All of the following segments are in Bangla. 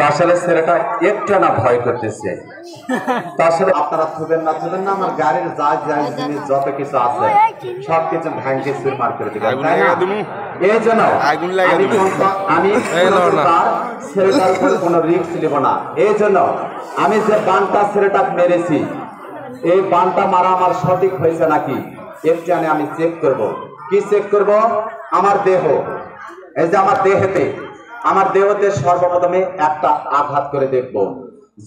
আসলে ছেলেটা একটু না ভয় করতেছে। আসলে আপনারা থুবেন না আমার গাড়ির যা যা জিনিস যত কিছু আছে সবকিছু ভাঙকে চুরমার করে দিবেন, তাই না? এই জন্য আমি ছেলেটার উপর কোনো রিস্ক নিব না। এই জন্য আমি যে বানটা ছেলেটা মেরেছি, এই বানটা মারা আমার সঠিক হয়েছে নাকি একটু আমি চেক করব। কি চেক করব? আমার দেহ, এই যে আমার দেহতে সর্বপ্রথমে একটা আঘাত করে দেখব।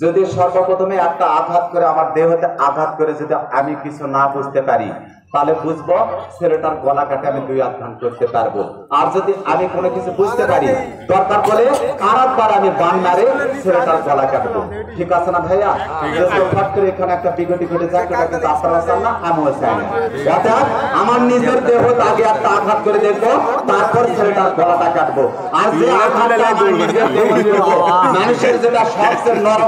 যদি সর্বপ্রথমে একটা আঘাত করে আমার দেহতে আঘাত করে যদি আমি কিছু না বুঝতে পারি, তাহলে বুঝবো ছেলেটার গলা কাটে আমি 2 হাত ভাঙ করতে পারবো। আর যদি আমি কোনো কিছু বুঝতে পারি, দরকার পড়ে আরেকবার আমি বান মারে ছেলেটার গলা কাটবো। ঠিক আছে না ভাইয়া? হঠাৎ করে এখানে একটা বিঘটি ঘটে যায়, কিন্তু আপনারা চান না, আমিও চাই না। অর্থাৎ আমার নিজের দেহ আগে একটা আঘাত করে দেখবো, তারপর ছেলেটার গলাটা কাটবো। আর যে আঘাতটা আমার নিজের দেহ দেখবো, মানুষের যেটা সবচেয়ে নরম